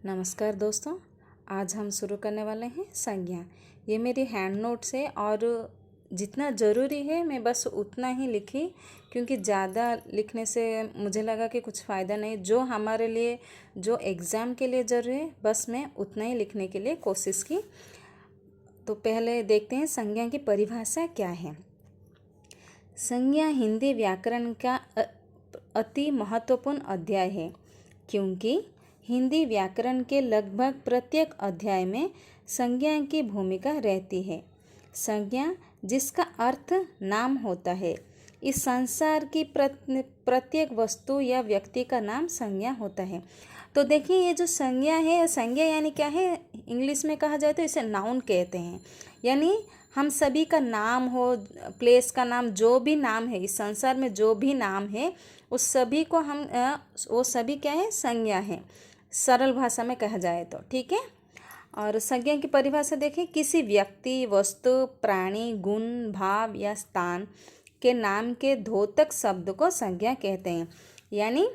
नमस्कार दोस्तों, आज हम शुरू करने वाले हैं संज्ञा। ये मेरी हैंड नोट्स है और जितना ज़रूरी है मैं बस उतना ही लिखी, क्योंकि ज़्यादा लिखने से मुझे लगा कि कुछ फ़ायदा नहीं। जो हमारे लिए, जो एग्ज़ाम के लिए ज़रूरी है, बस मैं उतना ही लिखने के लिए कोशिश की। तो पहले देखते हैं संज्ञा की परिभाषा क्या है। संज्ञा हिंदी व्याकरण का अति महत्वपूर्ण अध्याय है, क्योंकि हिंदी व्याकरण के लगभग प्रत्येक अध्याय में संज्ञा की भूमिका रहती है। संज्ञा, जिसका अर्थ नाम होता है, इस संसार की प्रत्येक वस्तु या व्यक्ति का नाम संज्ञा होता है। तो देखिए, ये जो संज्ञा है, संज्ञा यानी क्या है, इंग्लिश में कहा जाए तो इसे नाउन कहते हैं। यानी हम सभी का नाम हो, प्लेस का नाम, जो भी नाम है इस संसार में, जो भी नाम है उस सभी को हम वो सभी क्या है, संज्ञा है, सरल भाषा में कहा जाए तो। ठीक है। और संज्ञा की परिभाषा देखें, किसी व्यक्ति, वस्तु, प्राणी, गुण, भाव या स्थान के नाम के द्योतक शब्द को संज्ञा कहते हैं। यानी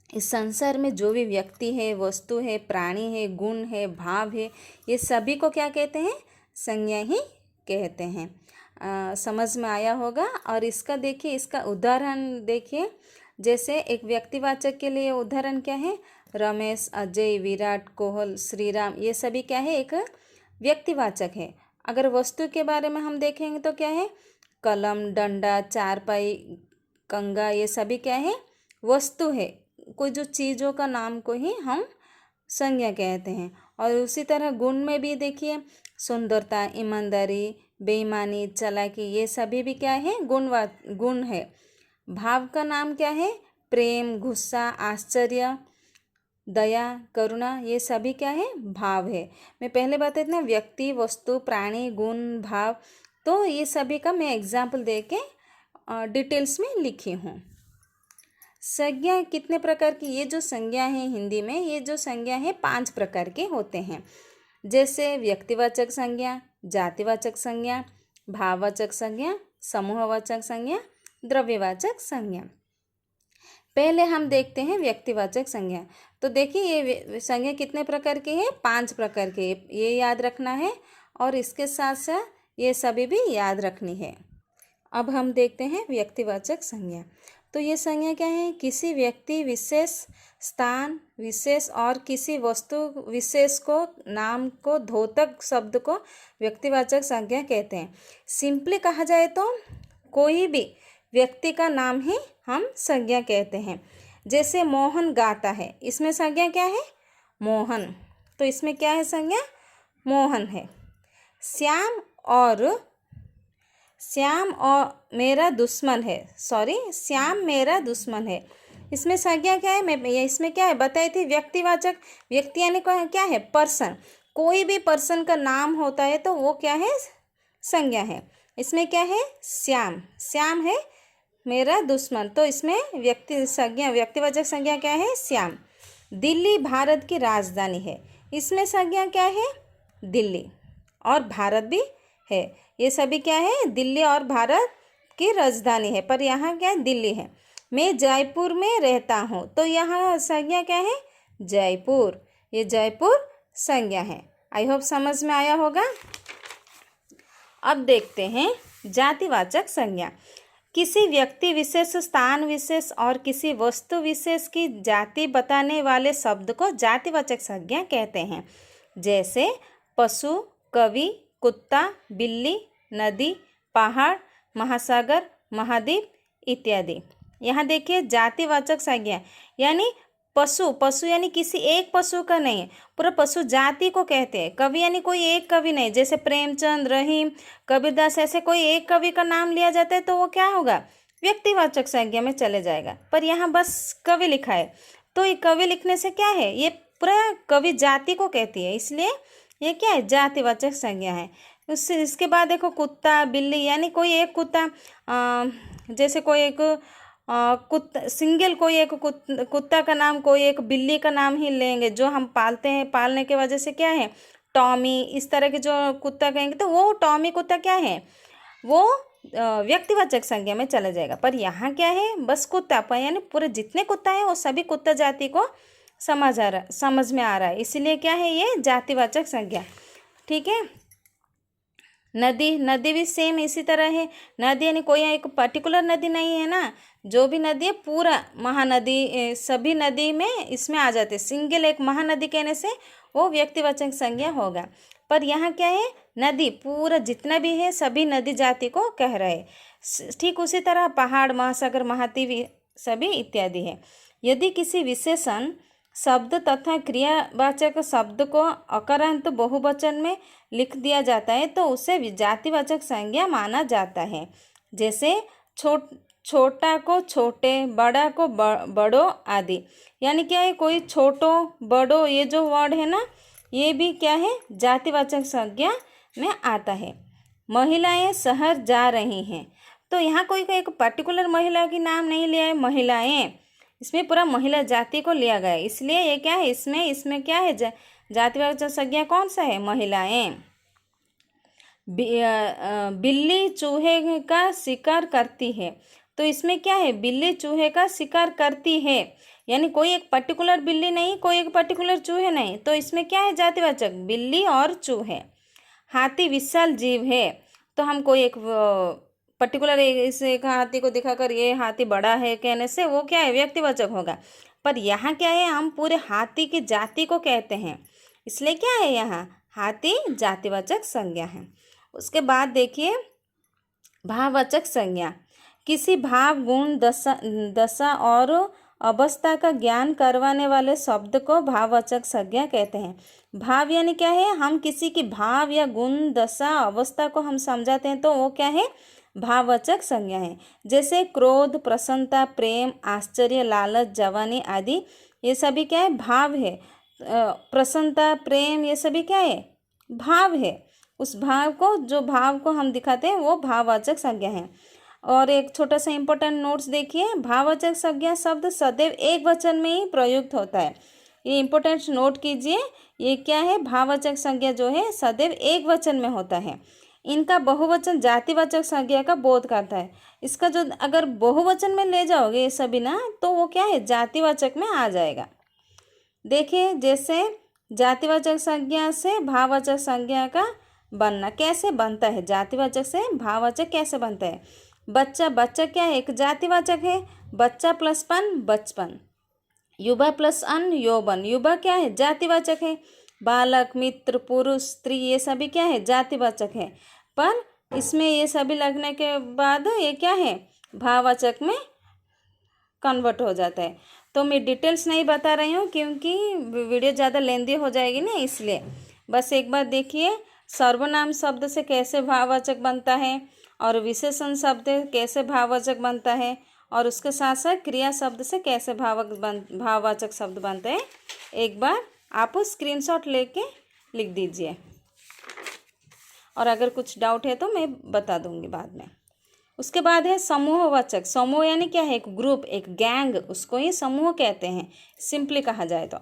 इस संसार में जो भी व्यक्ति है, वस्तु है, प्राणी है, गुण है, भाव है, ये सभी को क्या कहते हैं, संज्ञा ही कहते हैं। समझ में आया होगा। और इसका देखिए, इसका उदाहरण देखिए। जैसे एक व्यक्तिवाचक के लिए उदाहरण क्या है, रमेश, अजय, विराट, कोहल, श्रीराम, ये सभी क्या है, एक व्यक्तिवाचक है। अगर वस्तु के बारे में हम देखेंगे तो क्या है, कलम, डंडा, चारपाई, कंगा, ये सभी क्या है, वस्तु है। कोई जो चीज़ों का नाम को ही हम संज्ञा कहते हैं। और उसी तरह गुण में भी देखिए, सुंदरता, ईमानदारी, बेईमानी, चालाकी, ये सभी भी क्या है, गुण है। भाव का नाम क्या है, प्रेम, गुस्सा, आश्चर्य, दया, करुणा, ये सभी क्या है, भाव है। मैं पहले बताई थी ना, व्यक्ति, वस्तु, प्राणी, गुण, भाव, तो ये सभी का मैं एग्जाम्पल दे के डिटेल्स में लिखी हूँ। संज्ञा कितने प्रकार की, ये जो संज्ञा है हिंदी में, ये जो संज्ञा है 5 प्रकार के होते हैं। जैसे व्यक्तिवाचक संज्ञा, जातिवाचक संज्ञा, भाववाचक संज्ञा, समूहवाचक संज्ञा, द्रव्यवाचक संज्ञा। पहले हम देखते हैं व्यक्तिवाचक संज्ञा। तो देखिए, ये संज्ञा कितने प्रकार की है, 5 प्रकार के, ये याद रखना है और इसके साथ साथ ये सभी भी याद रखनी है। अब हम देखते हैं व्यक्तिवाचक संज्ञा। तो ये संज्ञा क्या है, किसी व्यक्ति विशेष, स्थान विशेष और किसी वस्तु विशेष को, नाम को, द्योतक शब्द को व्यक्तिवाचक संज्ञा कहते हैं। सिंपली कहा जाए तो कोई भी व्यक्ति का नाम ही हम संज्ञा कहते हैं। जैसे मोहन गाता है, इसमें संज्ञा क्या है, मोहन, तो इसमें क्या है, संज्ञा मोहन है। श्याम मेरा दुश्मन है, श्याम मेरा दुश्मन है, इसमें संज्ञा क्या है, मैं इसमें क्या है बताई थी, व्यक्तिवाचक। व्यक्ति यानी क्या है, पर्सन। कोई भी पर्सन का नाम होता है तो वो क्या है, संज्ञा है। इसमें क्या है, श्याम है मेरा दुश्मन, तो इसमें व्यक्तिवाचक संज्ञा क्या है, श्याम। दिल्ली भारत की राजधानी है, इसमें संज्ञा क्या है, दिल्ली, और भारत भी है। ये सभी क्या है, दिल्ली और भारत की राजधानी है, पर यहाँ क्या है, दिल्ली है। मैं जयपुर में रहता हूँ, तो यहाँ संज्ञा क्या है, जयपुर, ये जयपुर संज्ञा है। आई होप समझ में आया होगा। अब देखते हैं जातिवाचक संज्ञा। किसी व्यक्ति विशेष, स्थान विशेष और किसी वस्तु विशेष की जाति बताने वाले शब्द को जातिवाचक संज्ञा कहते हैं। जैसे पशु, कवि, कुत्ता, बिल्ली, नदी, पहाड़, महासागर, महाद्वीप इत्यादि। यहाँ देखिए जातिवाचक संज्ञा, यानी पशु यानी किसी एक पशु का नहीं, पूरा पशु जाति को कहते हैं। कवि यानी कोई एक कवि नहीं, जैसे प्रेमचंद, रहीम, कबीरदास, ऐसे कोई एक कवि का नाम लिया जाता है तो वो क्या होगा, व्यक्तिवाचक संज्ञा में चले जाएगा। पर यहाँ बस कवि लिखा है, तो ये कवि लिखने से क्या है, ये पूरा कवि जाति को कहती है, इसलिए ये क्या है, जातिवाचक संज्ञा है। इसके बाद देखो कुत्ता, बिल्ली, यानी कोई एक कुत्ता, जैसे कोई एक कुत्ता, सिंगल कोई एक कुत्ता का नाम, कोई एक बिल्ली का नाम ही लेंगे, जो हम पालते हैं, पालने के वजह से क्या है, टॉमी, इस तरह के जो कुत्ता कहेंगे तो वो टॉमी कुत्ता क्या है, वो व्यक्तिवाचक संज्ञा में चला जाएगा। पर यहाँ क्या है, बस कुत्ता, यानी पूरे जितने कुत्ता है वो सभी कुत्ता जाति को समझ में आ रहा है, इसीलिए क्या है ये जातिवाचक संज्ञा। ठीक है। नदी, नदी भी सेम इसी तरह है। नदी यानी कोई एक पर्टिकुलर नदी नहीं है ना, जो भी नदी है पूरा महानदी, सभी नदी में इसमें आ जाते। सिंगल एक महानदी कहने से वो व्यक्तिवाचक संज्ञा होगा। पर यहाँ क्या है, नदी पूरा जितना भी है सभी नदी जाति को कह रहे। ठीक उसी तरह पहाड़, महासागर, महाद्वीप सभी इत्यादि है। यदि किसी विशेषण शब्द तथा क्रियावाचक शब्द को अकारांत बहुवचन में लिख दिया जाता है तो उसे जातिवाचक संज्ञा माना जाता है। जैसे छोटा को छोटे, बड़ा को बड़ो आदि। यानी क्या है, कोई छोटो बड़ो ये जो वर्ड है ना, ये भी क्या है, जातिवाचक संज्ञा में आता है। महिलाएं शहर जा रही हैं, तो यहाँ कोई एक पर्टिकुलर महिला की नाम नहीं लिया है, महिलाएं, इसमें पूरा महिला जाति को लिया गया है, इसलिए ये क्या है, इसमें क्या है, जातिवाचक संज्ञा कौन सा है, महिलाएं। बिल्ली चूहे का शिकार करती है, तो इसमें क्या है, बिल्ली चूहे का शिकार करती है, यानी कोई एक पर्टिकुलर बिल्ली नहीं, कोई एक पर्टिकुलर चूहे नहीं, तो इसमें क्या है, जातिवाचक, बिल्ली और चूहे। हाथी विशाल जीव है, तो हम कोई एक पर्टिकुलर इस एक हाथी को दिखाकर ये हाथी बड़ा है कहने से वो क्या है, व्यक्तिवाचक होगा। पर यहाँ क्या है, हम पूरे हाथी की जाति को कहते हैं, इसलिए क्या है, यहाँ हाथी जातिवाचक संज्ञा है। उसके बाद देखिए भाववाचक संज्ञा। किसी भाव, गुण, दशा और अवस्था का ज्ञान करवाने वाले शब्द को भाववाचक संज्ञा कहते हैं। भाव यानी क्या है, हम किसी की भाव या गुण, दशा, अवस्था को हम समझाते हैं तो वो क्या है, भाववाचक संज्ञा है। जैसे क्रोध, प्रसन्नता, प्रेम, आश्चर्य, लालच, जवानी आदि, ये सभी क्या है, भाव है। प्रसन्नता, प्रेम, ये सभी क्या है, भाव है। उस भाव को, जो भाव को हम दिखाते हैं वो भाववाचक संज्ञा है। और एक छोटा सा इंपॉर्टेंट नोट्स देखिए, भाववाचक संज्ञा शब्द सदैव एक वचन में ही प्रयुक्त होता है। ये इंपॉर्टेंट नोट कीजिए, ये क्या है, भाववाचक संज्ञा जो है सदैव एक वचन में होता है। इनका बहुवचन जातिवाचक संज्ञा का बोध करता है। इसका जो अगर बहुवचन में ले जाओगे ये सभी ना, तो वो क्या है, जातिवाचक में आ जाएगा। देखिए जैसे जातिवाचक संज्ञा से भाववाचक संज्ञा का बनना कैसे बनता है, जातिवाचक से भाववाचक कैसे बनता है। बच्चा, बच्चा क्या है, एक जातिवाचक है, बच्चा प्लस पन, बचपन। युवा प्लस अन, यौवन, युवा क्या है, जातिवाचक है। बालक, मित्र, पुरुष, स्त्री, ये सभी क्या है, जातिवाचक है। पर इसमें ये सभी लगने के बाद ये क्या है, भाववाचक में कन्वर्ट हो जाता है। तो मैं डिटेल्स नहीं बता रही हूँ क्योंकि वीडियो ज़्यादा लेंदी हो जाएगी ना, इसलिए बस एक बार देखिए सर्वनाम शब्द से कैसे भाववाचक बनता है और विशेषण शब्द कैसे भाववाचक बनता है, और उसके साथ साथ क्रिया शब्द से कैसे भाववाचक शब्द बनते हैं। एक बार आप स्क्रीनशॉट लेके लिख दीजिए, और अगर कुछ डाउट है तो मैं बता दूंगी बाद में। उसके बाद है समूहवाचक। समूह यानी क्या है, एक ग्रुप, एक गैंग, उसको ही समूह कहते हैं सिंपली कहा जाए तो।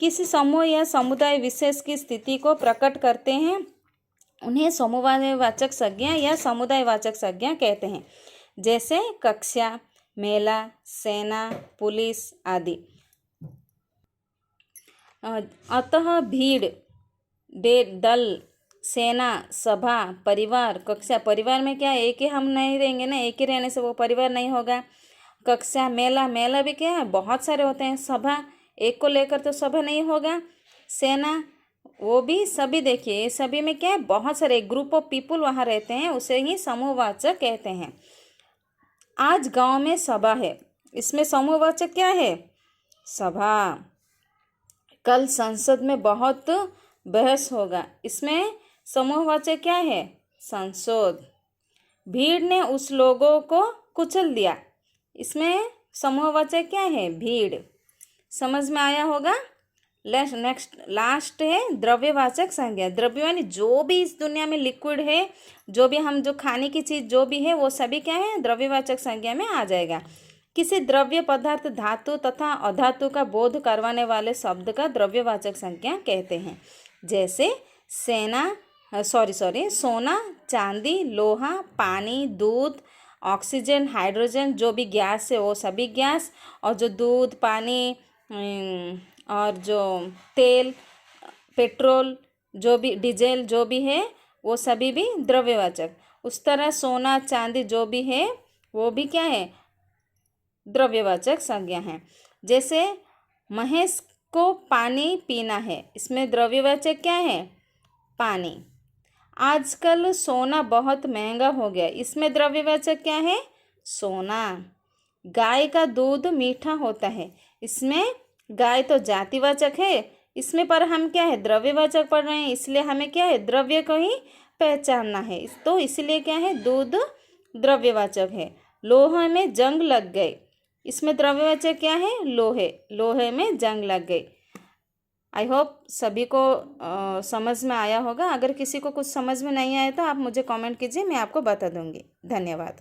किसी समूह या समुदाय विशेष की स्थिति को प्रकट करते हैं, उन्हें समूहवाचक संज्ञा या समुदायवाचक संज्ञा कहते हैं। जैसे कक्षा, मेला, सेना, पुलिस आदि। अतः भीड़, दल, सेना, सभा, परिवार, कक्षा। परिवार में क्या एक ही हम नहीं रहेंगे ना, एक ही रहने से वो परिवार नहीं होगा। कक्षा, मेला, मेला भी क्या है, बहुत सारे होते हैं। सभा, एक को लेकर तो सभा नहीं होगा। सेना, वो भी सभी, देखिए ये सभी में क्या है, बहुत सारे ग्रुप ऑफ पीपुल वहाँ रहते हैं, उसे ही समूहवाचक कहते हैं। आज गांव में सभा है, इसमें समूहवाचक क्या है, सभा। कल संसद में बहुत बहस होगा, इसमें समूहवाचक क्या है, संसद। भीड़ ने उस लोगों को कुचल दिया, इसमें समूहवाचक क्या है, भीड़। समझ में आया होगा। नेक्स्ट लास्ट है द्रव्यवाचक संज्ञा। द्रव्य यानी जो भी इस दुनिया में लिक्विड है, जो भी हम जो खाने की चीज़ जो भी है वो सभी क्या है, द्रव्यवाचक संज्ञा में आ जाएगा। किसी द्रव्य पदार्थ, धातु तथा अधातु का बोध करवाने वाले शब्द का द्रव्यवाचक संज्ञा कहते हैं। जैसे सोना, चांदी, लोहा, पानी, दूध, ऑक्सीजन, हाइड्रोजन, जो भी गैस है वो सभी गैस, और जो दूध, पानी, और जो तेल, पेट्रोल, जो भी डीजल जो भी है वो सभी भी द्रव्यवाचक। उस तरह सोना चांदी जो भी है वो भी क्या है, द्रव्यवाचक संज्ञा है। जैसे महेश को पानी पीना है, इसमें द्रव्यवाचक क्या है, पानी। आजकल सोना बहुत महंगा हो गया, इसमें द्रव्यवाचक क्या है, सोना। गाय का दूध मीठा होता है, इसमें गाय तो जातिवाचक है, इसमें पर हम क्या है, द्रव्यवाचक पढ़ रहे हैं, इसलिए हमें क्या है, द्रव्य को ही पहचानना है। तो इसलिए क्या है, दूध द्रव्यवाचक है। लोहे में जंग लग गए, इसमें द्रव्यवाचक क्या है, लोहे, लोहे में जंग लग गई। आई होप सभी को समझ में आया होगा। अगर किसी को कुछ समझ में नहीं आया तो आप मुझे कमेंट कीजिए, मैं आपको बता दूंगी। धन्यवाद।